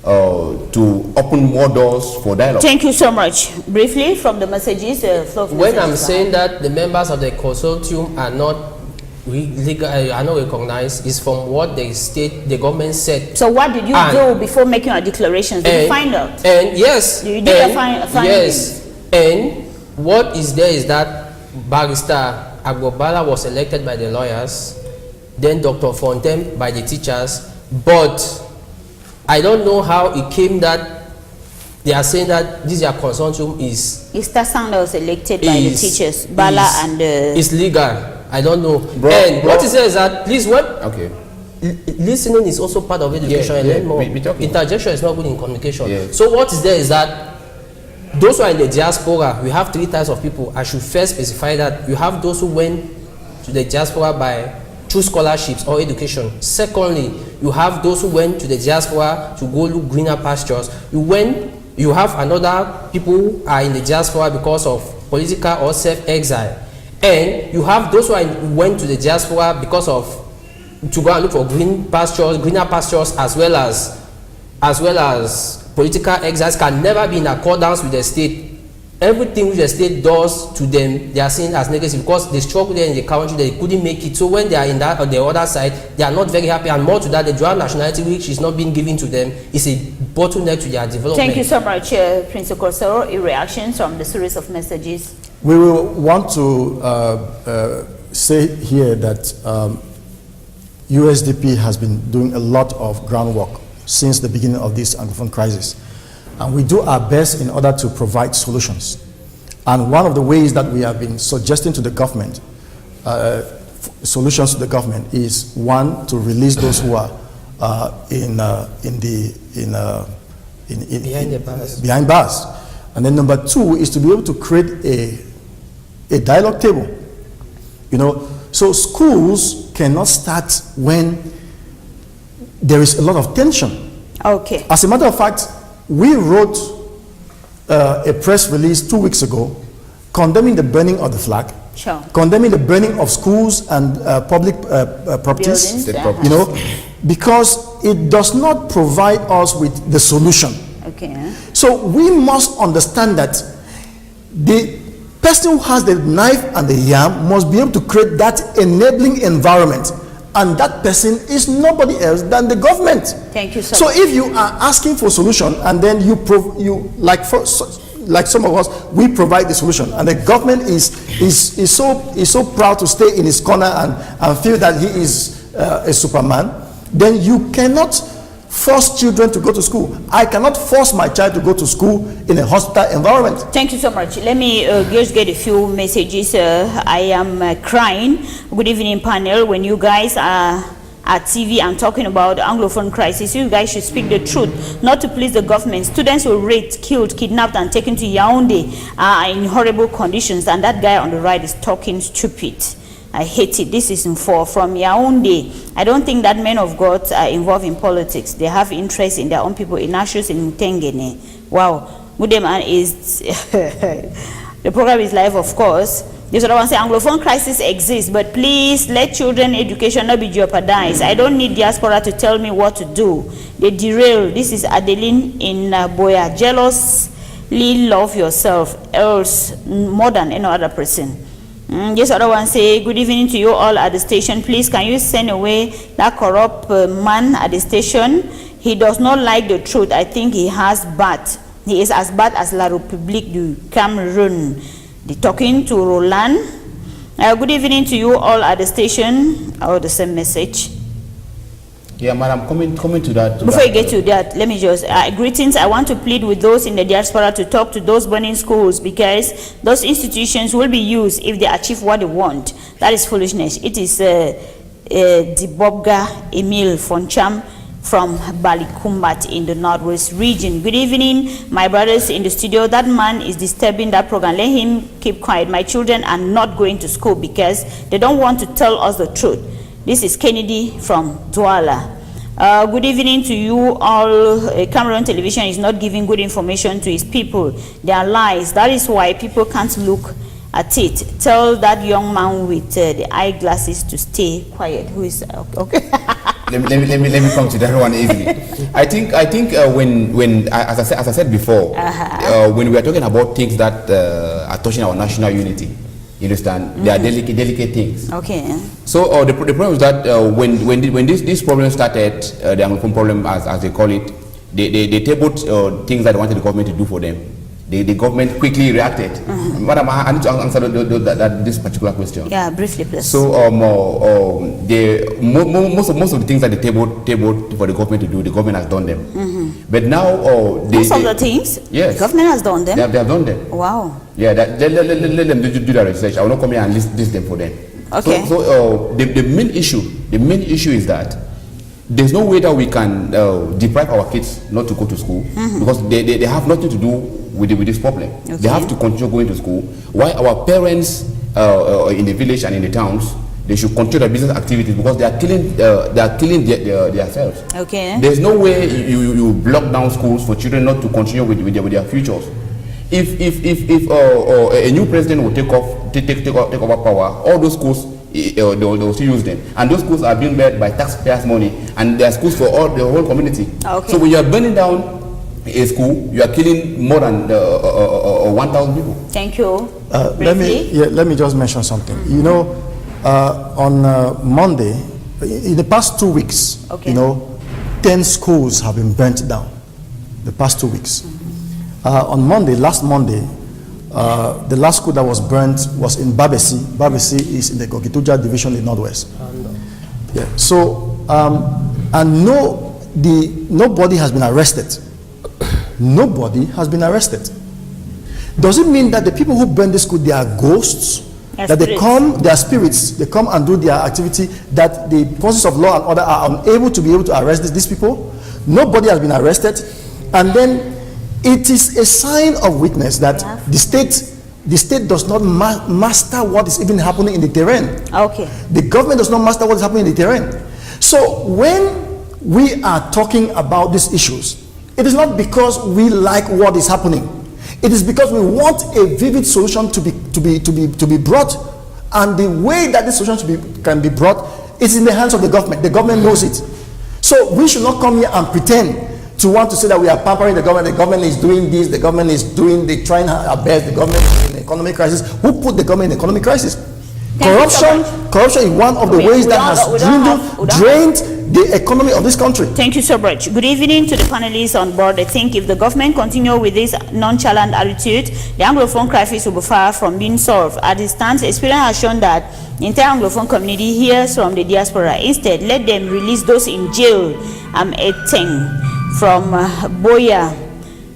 to open more doors for dialogue. Thank you so much. Briefly from the messages. When I'm saying that the members of the consortium are not I not recognize is from what the government said. So what did you do before making your declarations? Did you find out? And yes, you did a finding? Yes, and what is there is that Barrister Agbobala was elected by the lawyers, then Dr. Fontaine by the teachers, but I don't know how it came that they are saying that this your consortium is Sanders was elected by the teachers, Bala and it's legal. I don't know. What he says is that please listening is also part of education and learn more. Interjection is not good in communication. Yeah. So what is there is that those who are in the diaspora, we have 3 types of people. I should first specify that you have those who went to the diaspora through scholarships or education. Secondly, you have those who went to the diaspora to go look greener pastures. You have another people who are in the diaspora because of political or self-exile. And you have those who went to the diaspora because of to go and look for greener pastures, as well as political exiles can never be in accordance with the state. Everything which the state does to them, they are seen as negative because they struggle there in the country, they couldn't make it. So when they are in that on the other side, they are not very happy, and more to that, the dual nationality which is not being given to them is a bottleneck to their development. Thank you so much, Prince Okosoro. A reaction from the series of messages. We will want to say here that USDP has been doing a lot of groundwork since the beginning of this Anglophone crisis. And we do our best in order to provide solutions. And one of the ways that we have been suggesting to the government, solutions to the government, is one, to release those who are behind bars. And then number 2 is to be able to create a dialogue table. So schools cannot start when there is a lot of tension. Okay. As a matter of fact, we wrote a press release 2 weeks ago condemning the burning of the flag, condemning the burning of schools and public properties, because it does not provide us with the solution. Okay. So we must understand that the person who has the knife and the yam must be able to create that enabling environment. And that person is nobody else than the government. Thank you so much. So if you are asking for a solution and then like some of us, we provide the solution, and the government is so proud to stay in his corner and feel that he is a Superman, then you cannot force children to go to school. I cannot force my child to go to school in a hostile environment. Thank you so much. Let me just get a few messages. I am crying. Good evening, panel. When you guys are at TV and talking about the Anglophone crisis, you guys should speak the truth, not to please the government. Students were raped, killed, kidnapped, and taken to Yaoundé in horrible conditions, and that guy on the right is talking stupid. I hate it. This is from Yaoundé. I don't think that men of God are involved in politics. They have interest in their own people, in Nashus, in Mutengene. Wow. Mudeman is... the program is live, of course. This other one say Anglophone crisis exists, but please let children education not be jeopardized. I don't need diaspora to tell me what to do. They derail. This is Adeline in Boya. Jealously love yourself, else more than any other person. This other one say, good evening to you all at the station. Please, can you send away that corrupt man at the station? He does not like the truth. I think he is as bad as La République du Cameroon. The talking to Roland. Good evening to you all at the station. Oh, the same message. Yeah, madam, coming to that. Before you get to that, let me just, greetings. I want to plead with those in the diaspora to talk to those burning schools, because those institutions will be used if they achieve what they want. That is foolishness. It is Dibobga Emil Foncham from Balikumbat in the Northwest region. Good evening, my brothers in the studio. That man is disturbing that program. Let him keep quiet. My children are not going to school because they don't want to tell us the truth. This is Kennedy from Douala. Good evening to you all. Cameroon television is not giving good information to its people. They are lies. That is why people can't look at it. Tell that young man with the eyeglasses to stay quiet. Who is okay? let me come to that one easily. I think when as I said before, when we are talking about things that are touching our national unity, You understand? They are delicate things. Okay. So the problem is that when this problem started, the Anglophone problem as they call it, they tabled things that they wanted the government to do for them. The government quickly reacted. Madam, I need to answer this particular question. Yeah, briefly, please. So most of the things that they tabled for the government to do, the government has done them. But now most of the things, yes, the government has done them. They have done them. Wow. Yeah, let them do that research. I will not come here and list them for them. Okay. So the main issue is that there's no way that we can deprive our kids not to go to school because they have nothing to do with this problem. Okay. They have to continue going to school. Why our parents in the village and in the towns, they should continue their business activities because they are killing themselves. Okay. There's no way you block down schools for children not to continue with their futures. If a new president will take over power, all those schools they'll still use them, and those schools are being led by taxpayers' money, and they are schools for the whole community. Okay. So when you are burning down a school, you are killing more than 1,000 people. Thank you. Let me just mention something. You know, on Monday, in the past 2 weeks, you know, 10 schools have been burnt down. The past 2 weeks. On Monday, last Monday, the last school that was burnt was in Babesi. Babesi is in the Gogituja division in Northwest. Yeah. So, and nobody has been arrested. Nobody has been arrested. Does it mean that the people who burn the school, they are ghosts? That they come, they are spirits, they come and do their activity, that the forces of law and order are unable to be able to arrest these people? Nobody has been arrested. And then it is a sign of weakness that the state does not master what is even happening in the terrain. Okay. The government does not master what is happening in the terrain. So when we are talking about these issues, it is not because we like what is happening. It is because we want a vivid solution to be brought, and the way that this solution can be brought is in the hands of the government. The government knows it. So we should not come here and pretend to want to say that we are pampering the government. The government is doing this. The government is trying our best. The government is in an economic crisis. Who put the government in an economic crisis? Corruption is one of the ways that has drained the economy of this country. Thank you so much. Good evening to the panelists on board. I think if the government continue with this nonchalant attitude, the Anglophone crisis will be far from being solved. At this time, experience has shown that the entire Anglophone community hears from the diaspora. Instead, let them release those in jail. I'm 18 from Boya.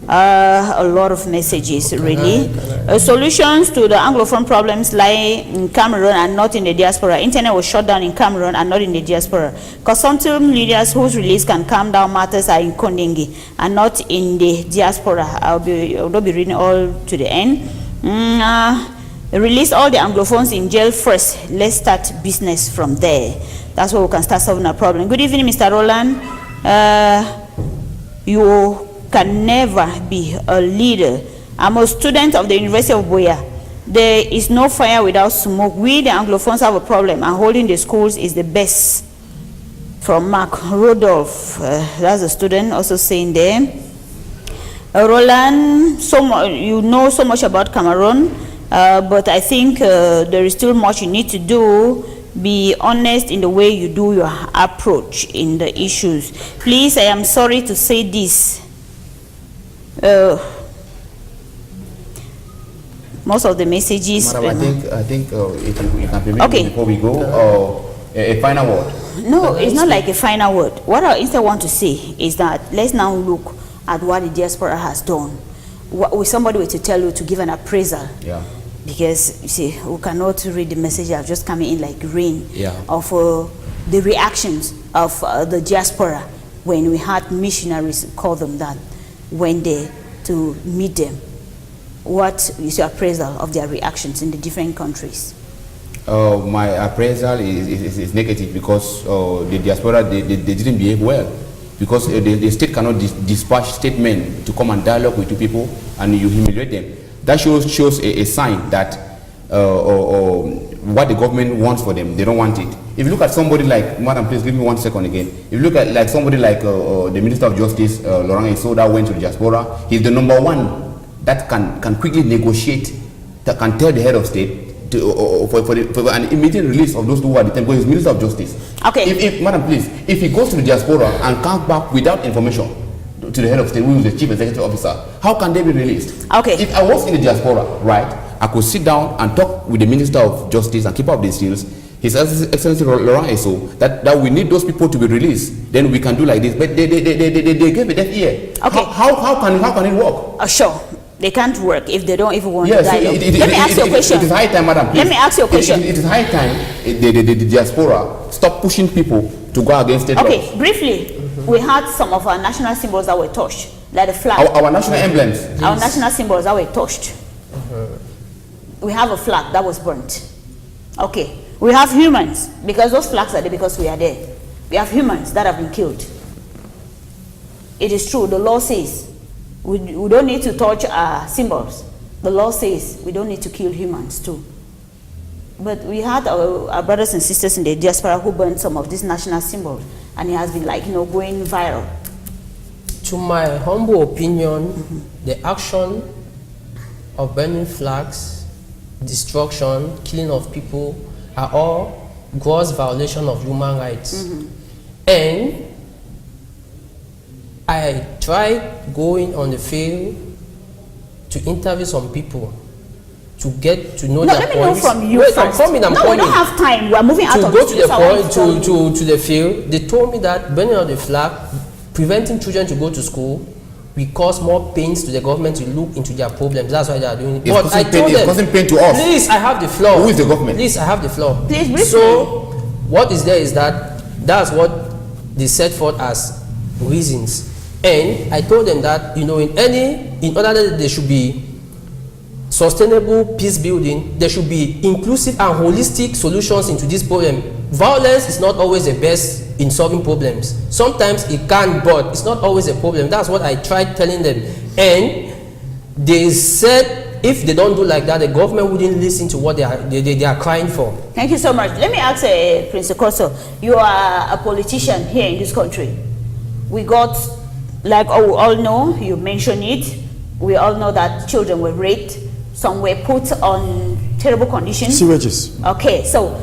A lot of messages, really. Solutions to the Anglophone problems lie in Cameroon and not in the diaspora. Internet was shut down in Cameroon and not in the diaspora. Consumptive leaders whose release can calm down matters are in Kondingi and not in the diaspora. I'll not be reading all to the end. Release all the Anglophones in jail first. Let's start business from there. That's where we can start solving our problem. Good evening, Mr. Roland. You can never be a leader. I'm a student of the University of Boya. There is no fire without smoke. We, the Anglophones, have a problem, and holding the schools is the best. From Mark Rodolph, that's a student also saying there. Roland, you know so much about Cameroon, but I think there is still much you need to do. Be honest in the way you do your approach in the issues. Please, I am sorry to say this. Most of the messages. Madam, I think if you can permit me before we go, a final word. No, it's not like a final word. What I instead want to say is that let's now look at what the diaspora has done. If somebody were to tell you to give an appraisal, because you see, we cannot read the message that just coming in like rain of the reactions of the diaspora when we had missionaries call them that. When they to meet them, what is your appraisal of their reactions in the different countries? My appraisal is negative because the diaspora they didn't behave well, because the state cannot dispatch statesmen to come and dialogue with two people and you humiliate them. That shows a sign that what the government wants for them, they don't want it. If you look at somebody like, Madam, please give me 1 second again. If you look at like somebody like the Minister of Justice, Laurent Esso, that went to the diaspora, he's the #1 that can quickly negotiate, that can tell the head of state, for an immediate release of those who are detained, because he's Minister of Justice. Okay. If Madam, please, if he goes to the diaspora and comes back without information to the head of state, who is the chief executive officer, how can they be released? Okay. If I was in the diaspora, right, I could sit down and talk with the Minister of Justice and keep up the seals, His Excellency Laurent Eso, that we need those people to be released. Then we can do like this. But they gave a deaf ear. Okay. How can it work? Sure. They can't work if they don't even want yes, to dialogue. Let me ask you a question. It is high time, Madam. Please. Let me ask you a question. It is high time the diaspora stop pushing people to go against state laws. Briefly, we had some of our national symbols that were touched, like the flag. Our national emblems. Our national symbols that were touched. We have a flag that was burnt. Okay. We have humans, because those flags are there because we are there. We have humans that have been killed. It is true, the law says we don't need to touch our symbols. The law says we don't need to kill humans too. But we had our brothers and sisters in the diaspora who burned some of these national symbols, and it has been going viral. To my humble opinion, the action of burning flags, destruction, killing of people are all gross violation of human rights. And I tried going on the field to interview some people to get to know their points. Let me know from you first. I'm coming. We don't have time. We are moving out of this. To go to the point, to the field, they told me that burning of the flag, preventing children to go to school, will cause more pains to the government to look into their problems. That's why they are doing it. But I told them, causing pain to us. Please, I have the floor. Who is the government? Please, I have the floor. Please, briefly. So, what is there is that's what they set forth as reasons. And I told them that, in order that there should be sustainable peace building, there should be inclusive and holistic solutions into this problem. Violence is not always the best in solving problems. Sometimes it can, but it's not always a problem. That's what I tried telling them. And they said if they don't do like that, the government wouldn't listen to what they are crying for. Thank you so much. Let me ask Prince Okoso, you are a politician here in this country. We got, like we all know, you mentioned it, we all know that children were raped, some were put on terrible conditions. Sewages. Okay, so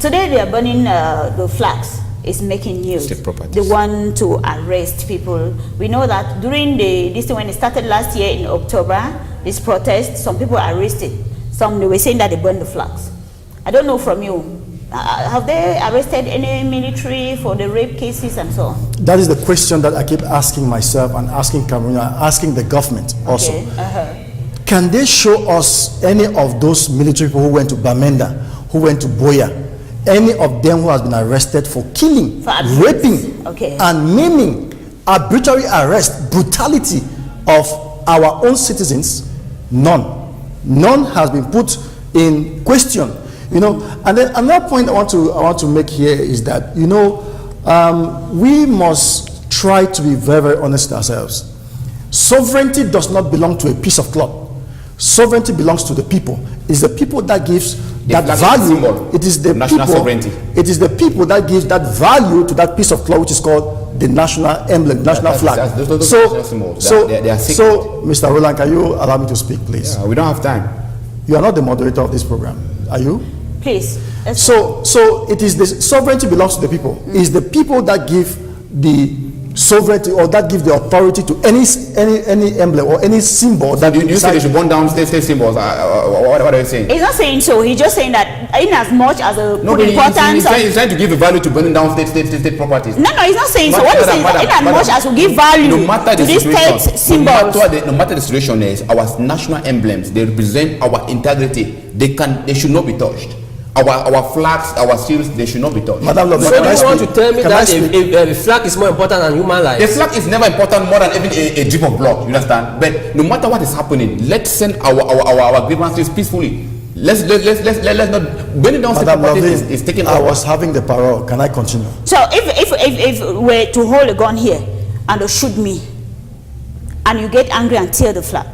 today they are burning the flags. Is making news. They want to arrest people. We know that during this thing, when it started last year in October, this protest, some people were arrested. Some, they were saying that they burned the flags. I don't know from you, have they arrested any military for the rape cases and so on? That is the question that I keep asking myself and asking Cameroon and asking the government also. Can they show us any of those military people who went to Bamenda, who went to Boya, any of them who has been arrested for killing, raping, and maiming, arbitrary arrest, brutality of our own citizens? None. None has been put in question. And then another point I want to make here is that we must try to be very, very honest with ourselves. Sovereignty does not belong to a piece of cloth. Sovereignty belongs to the people. It's the people that gives that value. It is the national people. Sovereignty. It is the people that gives that value to that piece of cloth, which is called the national emblem, national flag. So, Mr. Roland, can you allow me to speak, please? Yeah, we don't have time. You are not the moderator of this program, are you? Please. So it is the sovereignty belongs to the people. It's the people that give the sovereignty, or that give the authority to any emblem or any symbol that you say they should burn down state symbols. What are you saying? He's not saying so. He's just saying that in as much as a importance. He's trying to give a value to burning down state properties. No, he's not saying so. What he's saying is in as much as we give value to these state symbols. No matter the situation is, our national emblems, they represent our integrity. They should not be touched. Our flags, our seals, they should not be touched. Madam Love, so you want to tell me that a flag is more important than human life? The flag is never important more than even a drip of blood, you understand? But no matter what is happening, let's send our grievances peacefully. Let's not burning down state property is taking I was having the parole. Can I continue? So if we're to hold a gun here and they shoot me, and you get angry and tear the flag,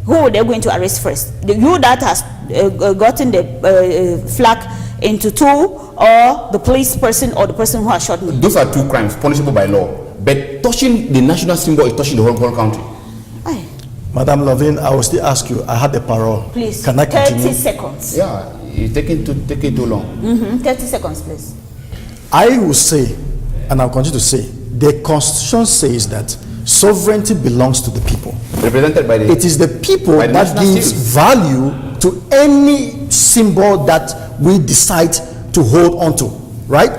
who are they going to arrest first? You that has gotten the flag into two, or the police person, or the person who has shot me? Those are two crimes punishable by law. But touching the national symbol is touching the whole country. Madam Lovin, I will still ask you. I had a parole. Please. Can I continue? 30 seconds. Yeah, it's taking too long. 30 seconds, please. I will say, and I'll continue to say, the Constitution says that sovereignty belongs to the people. Represented by the... It is the people by the that national gives team. value to any symbol that we decide to hold on to, right?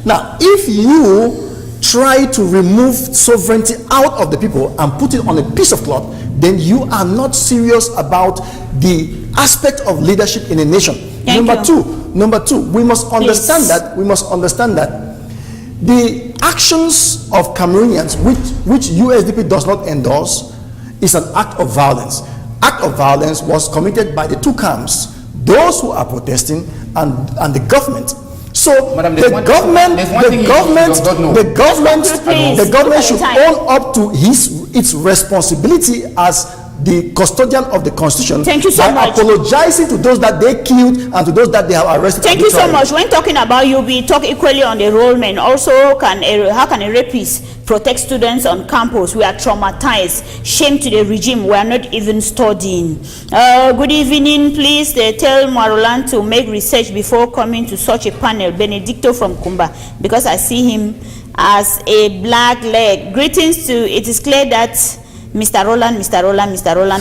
Now, if you try to remove sovereignty out of the people and put it on a piece of cloth, then you are not serious about the aspect of leadership in a nation. Number two, we must understand that the actions of Cameroonians, which USDP does not endorse, is an act of violence. Act of violence was committed by the two camps, those who are protesting and the government. So Madam, the government should own up to its responsibility as the custodian of the Constitution. Thank you so by much. Apologizing to those that they killed and to those that they have arrested. Thank you so much. When talking about UB, talk equally on the enrollment. Also, how can a rapist protect students on campus? We are traumatized. Shame to the regime. We are not even studying. Good evening. Please tell Marolan to make research before coming to such a panel. Benedicto from Kumba, because I see him as a black leg. Greetings to. It is clear that Mr. Roland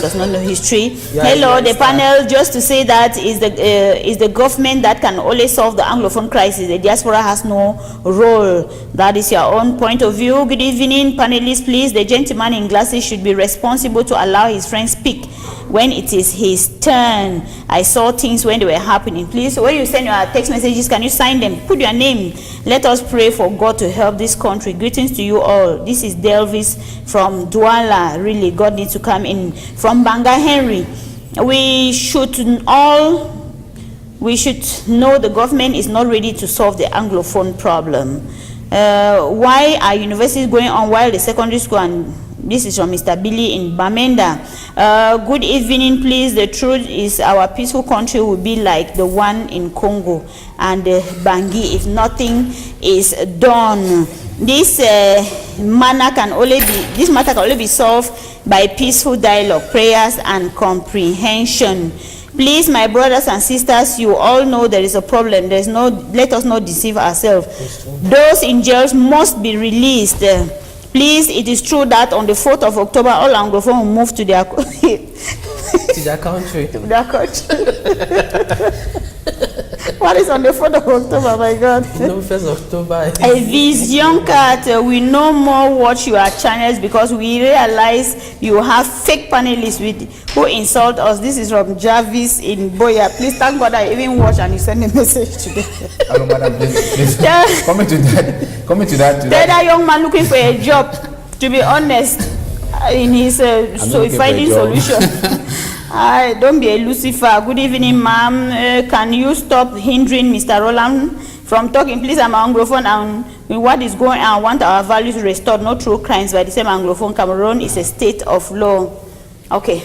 does not know history. Yeah, hello, the panel. Just to say that is the government that can only solve the Anglophone crisis. The diaspora has no role. That is your own point of view. Good evening, panelists. Please, the gentleman in glasses should be responsible to allow his friends speak when it is his turn. I saw things when they were happening. Please, when you send your text messages, can you sign them? Put your name. Let us pray for God to help this country. Greetings to you all. This is Delvis from Douala. Really, God needs to come in. From Banga Henry, we should know the government is not ready to solve the Anglophone problem. Why are universities going on while the secondary school, and this is from Mr. Billy in Bamenda. Good evening, please. The truth is our peaceful country will be like the one in Congo and Bangui if nothing is done. This matter can only be solved by peaceful dialogue, prayers, and comprehension. Please, my brothers and sisters, you all know there is a problem. Let us not deceive ourselves. Those in jails must be released. Please, it is true that on the 4th of October, all Anglophone will move to their country. To their country. What is on the 4th of October, my God? No, 1st October. A vision cat, we no more watch your channels because we realize you have fake panelists who insult us. This is from Jarvis in Boya. Please thank God I even watch and you send a message today. Hello, madam, please. Comment to that. That young man looking for a job, to be honest, in his finding solution. Don't be a Lucifer. Good evening, ma'am. Can you stop hindering Mr. Roland from talking? Please, I'm Anglophone, and what is going on? I want our values restored, not through crimes by the same Anglophone. Cameroon is a state of law. Okay.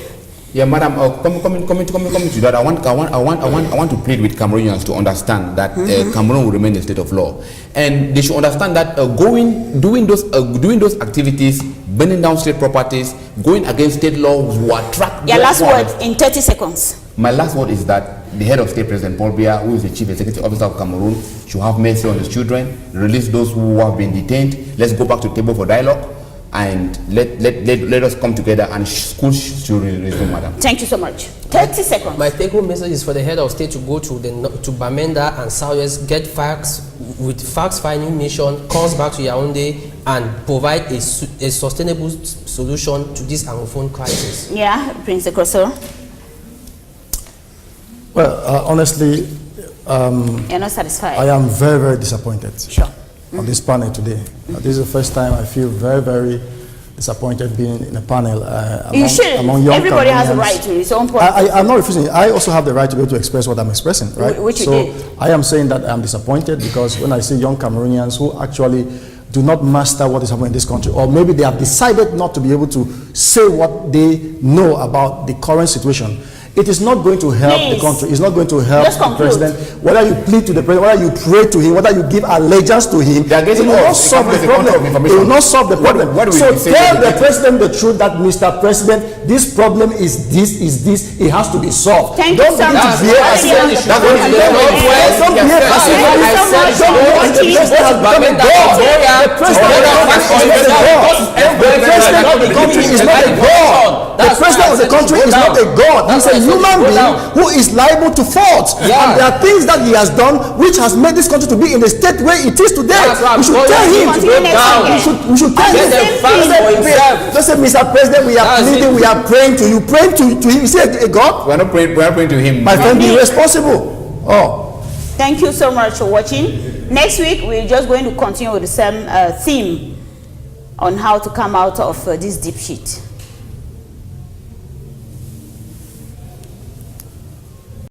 Yeah, madam. Coming to that. I want to plead with Cameroonians to understand that Cameroon will remain a state of law, and they should understand that doing those activities, burning down state properties, going against state laws will attract. Your last word in 30 seconds. My last word is that the head of state, President Paul Biya, who is the chief executive officer of Cameroon, should have mercy on his children, release those who have been detained. Let's go back to the table for dialogue, and let us come together, and schools should resume, madam. Thank you so much. 30 seconds. My take-home message is for the head of state to go to Bamenda and Southwest, get facts with fact-finding mission, comes back to Yaoundé, and provide a sustainable solution to this Anglophone crisis. Yeah, Prince Ekroso. Well, honestly, you're not satisfied. I am very, very disappointed. Sure. On this panel today. This is the first time I feel very, very disappointed being in a panel among young Everybody has a Cameroonians. right to his own point. I'm not refusing. I also have the right to be able to express what I'm expressing, right? Which you so did. I am saying that I'm disappointed because when I see young Cameroonians who actually do not master what is happening in this country, or maybe they have decided not to be able to say what they know about the current situation, it is not going to help the country. It's not going to help the president. Whether you plead to the president, whether you pray to him, whether you give allegiance to him, it will not solve the problem. It will not solve the problem. So tell the president the truth that, Mr. President, this problem is this, it has to be solved. Thank you so much. The president of the country is not a god. He's a human being who is liable to fault. And there are things that he has done which has made this country to be in the state where it is today. We should tell him to go down. We should tell him. Just say, Mr. President, we are pleading, we are praying to you. Praying to him. Is he a god? We are not praying. We are praying to him. My friend, be responsible. Thank you so much for watching. Next week, we're just going to continue with the same theme on how to come out of this deep shit.